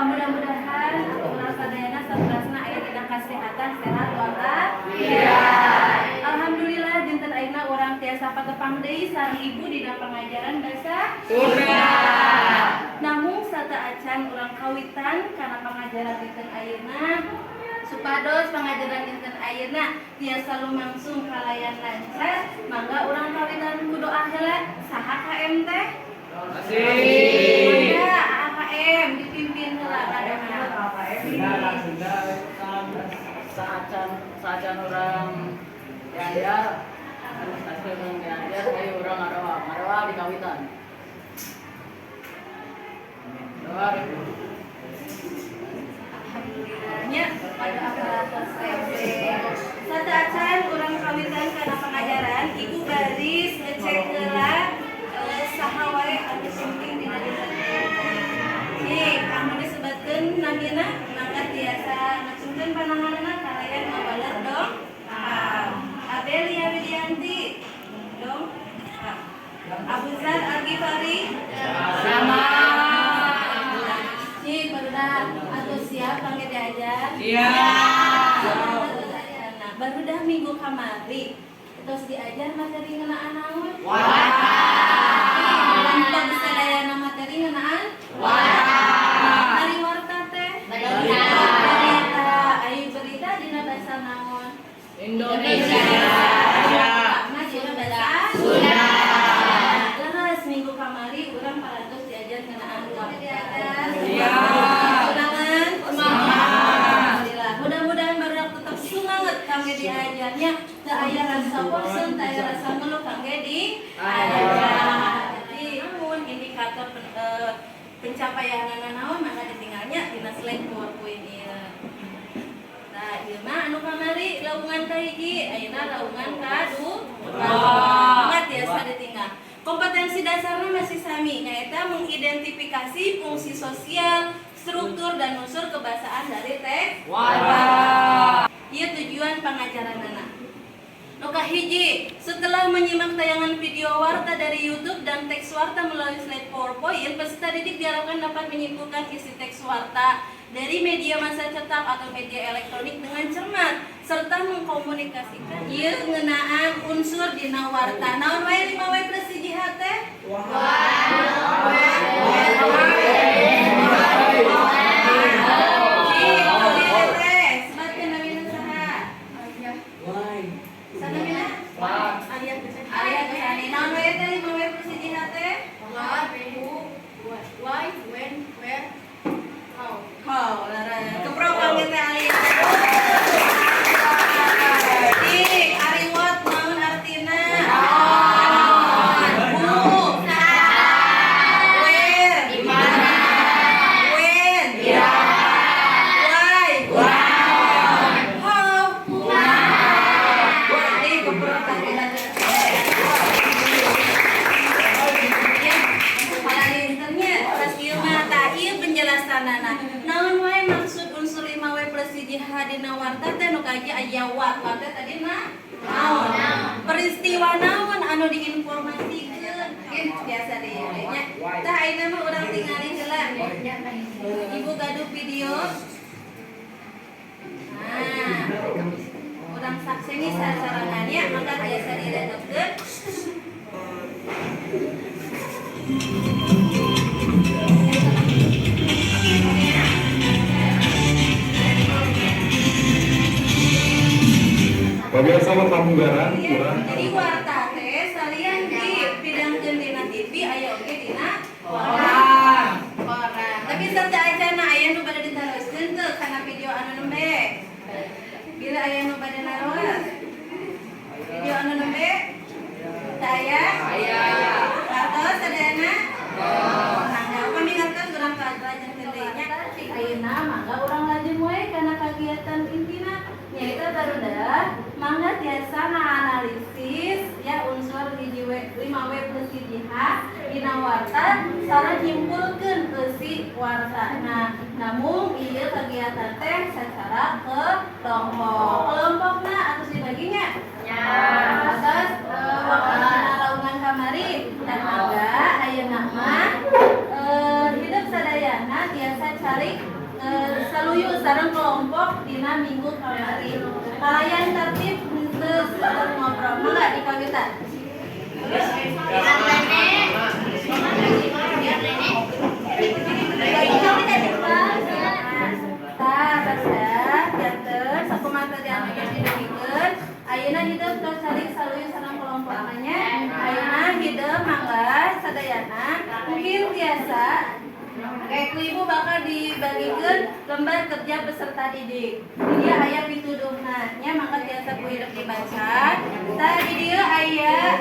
Mudah-mudahan ulah sadayana satrasna aya dina kasehatan sehat walafiat. Alhamdulillah dinten ayeuna urang tiasa patepang deui sareng ibu dina pangajaran basa Sunda. Namung sata acan urang kawitan kana pangajaran dinten ayeuna supados pangajaran dinten ayeuna tiasa lumangsung kalayan lancar, mangga urang kawitan kudoa heula saha KM teh? Mangga AKM dipimpin heula kadangan. Saacan orang diajar, hasil orang diajar, ayo orang ngadoa di kawitan. Doa. Alhamdulillahnya pada aparatus SMP. Sata acan urang kawitan kana pangajaran, ibu baris ngecek heula saha wae anu penting dina dinten ayeuna. Nih, anu disebutkeun namina mangga tiasa ngacungkeun pananganna kalayan ngabaler dong. Adelia Widianti dong. Abu Zar Al-Ghifari sama. Nih, barudah atuh siap kangge diajar? Siap. Nah, barudah minggu kamari terus diajar materi ngeunaan naon? Lampang sadayana materi ngeunaan? Hari warta teh? Berita. Ayo berita dina basa naon? Indonesia. Nah, dina basa Sunda. Terus minggu kamari urang parados diajar ngeunaan warta. Undangan? Alhamdulillah. Mudah-mudahan barudak tetap semangat kangge diajarnya. Teu aya rasa bosen, teu aya rasa ngeluh kangge diajar. Jadi namun indikator pencapaianna naon mangga ditinggalnya dina slide PowerPoint ieu. Nah, ieu mah anu kamari laungan kahiji, ayeuna laungan kadu. Mangga tiasa ditinggal. Kompetensi dasarnya masih sami, yaitu mengidentifikasi fungsi sosial, struktur dan unsur kebahasaan dari teks. Ieu tujuan pengajaranna. Nu kahiji, setelah menyimak tayangan video warta dari YouTube dan teks warta melalui slide PowerPoint, peserta didik diharapkan dapat menyimpulkan isi teks warta dari media massa cetak atau media elektronik dengan cermat serta mengkomunikasikan ieu ngeunaan unsur dina warta. Naon wae 5W plus 1H teh? Why, when, where, how. How, lara. Kepropan kita alih. Ariwat naon artina? Who? Where? When? Why? How? Ini kepropan kita. Naon wae maksud unsur 5W plus 1H dina warta teh nu kaji aya warta tadi mah naon? Peristiwa naon anu diinformasikeun? Biasa deui nya. Tah ayeuna mah urang tingali heula. Ibu gaduh video. Nah, urang sakseni sasarangannya maka biasa diredegkeun. Pemirsa pramugara kurang. Jadi warta teh salian dipidangkeun dina TV aya oge dina koran. Tapi sarta acana aya nu bade ditarusteun teu kana video anu nembe. Bila aya nu bade naroas. Video anu nembe teu aya? Aya. Atos sadayana? Mangga pamingatkeun urang kaajeng tendenya. Ayeuna mangga urang lajeng wae kana kagiatan intina nyaita barudak mangga tiasa analisis ya unsur 5W plus 1H dina warta sareng nyimpulkeun eusi warta. Nah, namun ieu kagiatan teh secara kelompokna atuh dibaginya. Ya. Atas laungan kamari dan mangga ayeuna mah hidup sadayana tiasa cari saluyu sareng kelompok dina minggu kamari. Kalian tertib henteu ngobrol. Mangga dikawitan. Ayeuna hidup tos saling saluyu sareng kelompok namanya. Ayeuna hidup mangga sadayana mungkin biasa. Ku ibu bakal dibagikeun lembar kerja peserta didik. Di dieu aya pituduhna nya mangga biasa ku hidup dibaca. Tah di dieu aya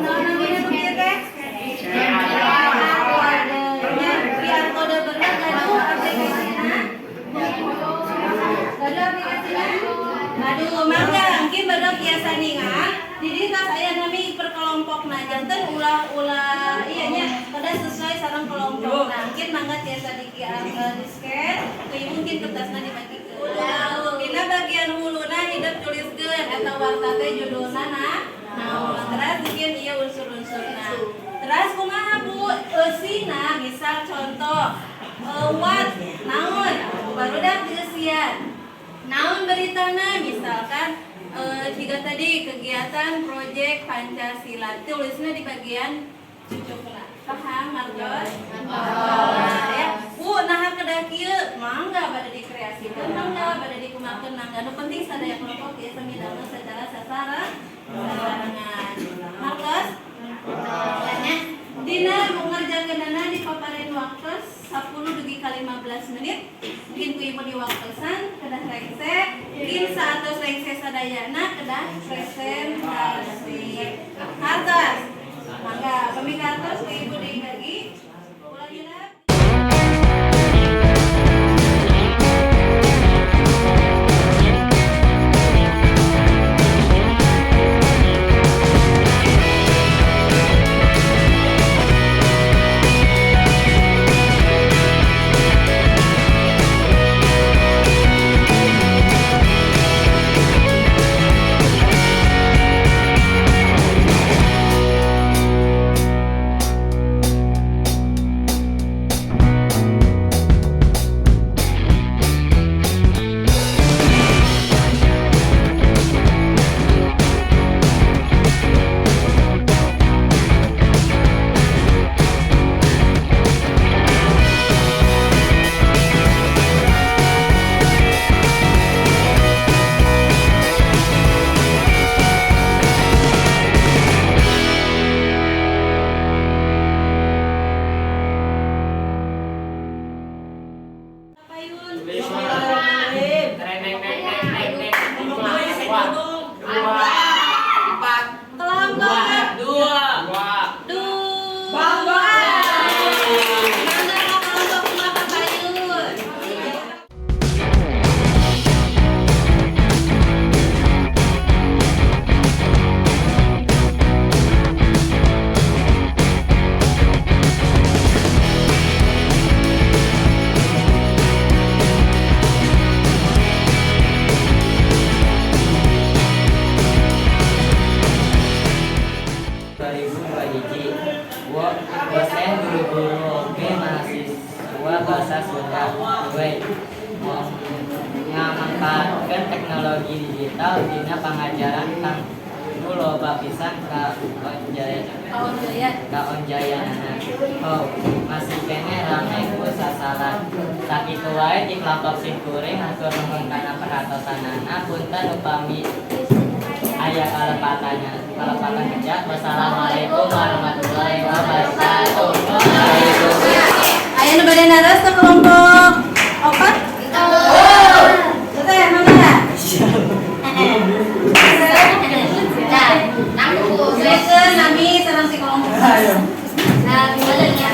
naon namanya nu kieu teh? Kodenya biar kode bener gaduh aplikasina. Gaduh aplikasina. Aduh, mangga mungkin badak biasa ningan. Jadi tas aya nami perkelompokna janten ulah ieu nya kada sesuai sareng kelompokna. Mungkin mangga tiasa di-scan, teu mungkin kertasna dibagikeun. Dina bagian huluna hidup tuliskeun eta warta teh judulna naon. Terus mungkin ieu unsur-unsurna. Terus kumaha Bu? Eusina misal contoh what naon? Barudak eusian. Naon beritana misalkan jika tadi kegiatan proyek Pancasila tulisnya di bagian cucukna. Paham Marcos? Ya. Nah kedah kieu mangga bade dikreasikeun mangga bade dikumakeun mangga. Nu penting sadaya kelompok biasa midangna secara sasarangan. Marcos? Nya dina ngerjakeunana di papareun waktu 10 dugi ka 15 menit. Mungkin ku ibu diwaktosan kedah rengse, mungkin saatos rengse sadayana kedah presentasi. Atas. Mangga pemikartos ku ibu dibagi. Ulang hidup. Ngamanfaatkeun teknologi digital dina pangajaran kang loba pisan ka onjayanana. Masih kene rame ku sasaran. Sakitu wae di kelompok simkuring atur nuhun kana perhatosanana punten upami aya kalepatan kerja. Wassalamualaikum warahmatullahi wabarakatuh. Aya nu bade naras ke kelompok opat? Teh mana? Silakan nami sareng si kelompok. Nah, gimana ya?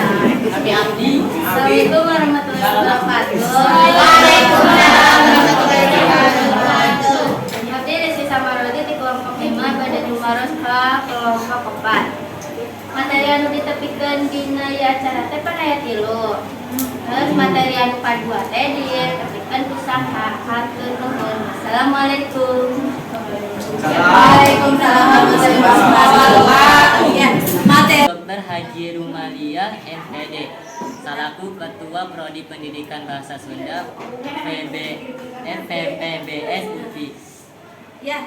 Abdi. Assalamualaikum warahmatullahi wabarakatuh. Waalaikumsalam warahmatullahi wabarakatuh. Abdi Desi Samarodi di kelompok 5 pada jumaros ka kelompok 4. Materi anu ditepikeun dina acara teh pan aya 3. Terus materi anu kadua teh ditepikeun ku saha? Hatur nuhun. Assalamualaikum. Waalaikumsalam warahmatullahi wabarakatuh. Ya, materi Dr. Haji Rumalia MPD. salaku Ketua Prodi Pendidikan Bahasa Sunda FPBS UPI. Ya,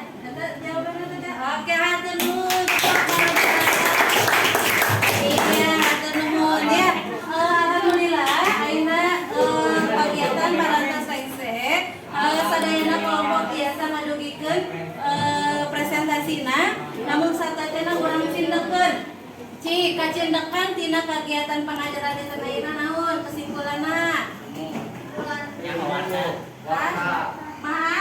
jawabannya tadi. Oke, hatur nuhun. Iya, hatur nuhun ya. Alhamdulillah, ayeuna kegiatan Parantos Saengse sadayana kelompok biasa ngadugikeun presentasina, namun satatena urang cindekeun. Cik, kacindekan tina kegiatan pengajaran di ayeuna naon kesimpulanna? Yang warna. Maha?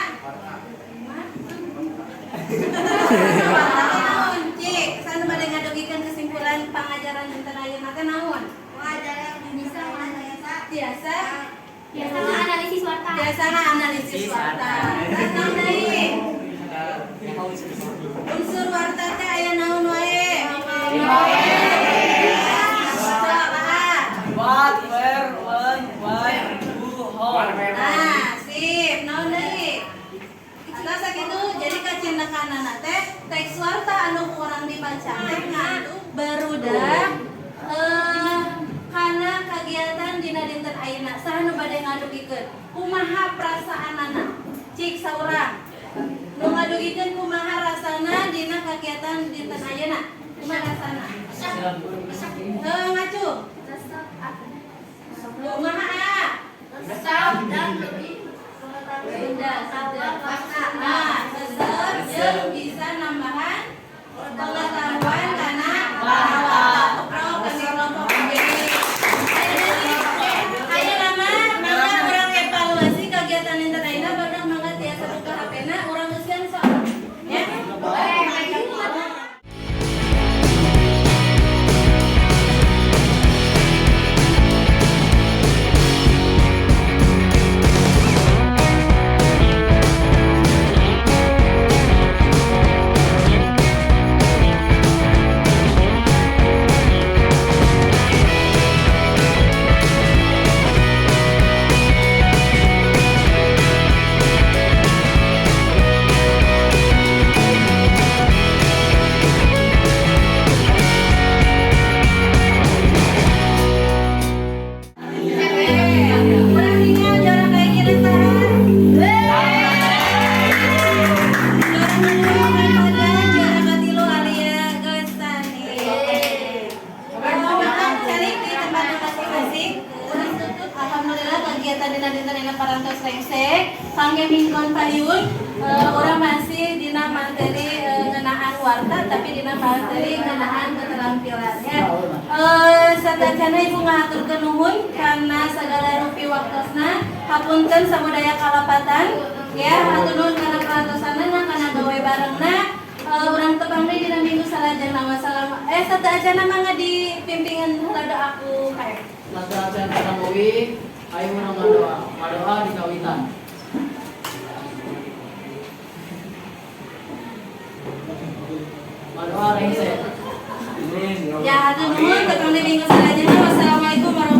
Naon, Cik? Sana bade ngadugikeun kesimpulan pengajaran dinten ayeuna teh naon? Pengajaran bisa Biasa analisis warta. biasana analisis warta. Naon deui? Unsur warta teh aya naon wae? What, where, when, why, who, how. Nah, sip. Naon deui? Nah sakitu jadi kacindekanana teh teks warta anu urang dibaca teh ngadu barudak kana kegiatan dina dinten ayeuna saha nu bade ngadugikeun kumaha perasaanana cik saurang nu ngadugikeun kumaha rasana dina kegiatan dinten ayeuna kumaha rasana ngacu kumaha Dan lebih sudah nah sesat jeung bisa nambahan pengetahuan karena bahwa kelompok ayo nama orang evaluasi kegiatan dinten ayeuna baru mangga tiasa buka HP-na urang geus kan soal ya urang tinggal jarak kayak gini tahan alhamdulillah kegiatan dina Parantos Saengse kangge mingkon payun urang masih dina materi ngeunaan warta tapi dina materi ngeunaan keterampilannya satacana ibu ngaturkeun nuhun karena sagala rupi waktosna hapunten samudaya kalapatan ya hatur nuhun kana perantosanana kana gawe barengna urang tepang deui dina minggu salajengna wassalam satacana mangga dipimpingan rada aku kae Nasihat tentang Uwi, ayo menang madoa di kawitan. Madoa rengse. ya hatur nuhun tepang deui minggu salajengna wassalamualaikum warahmatullahi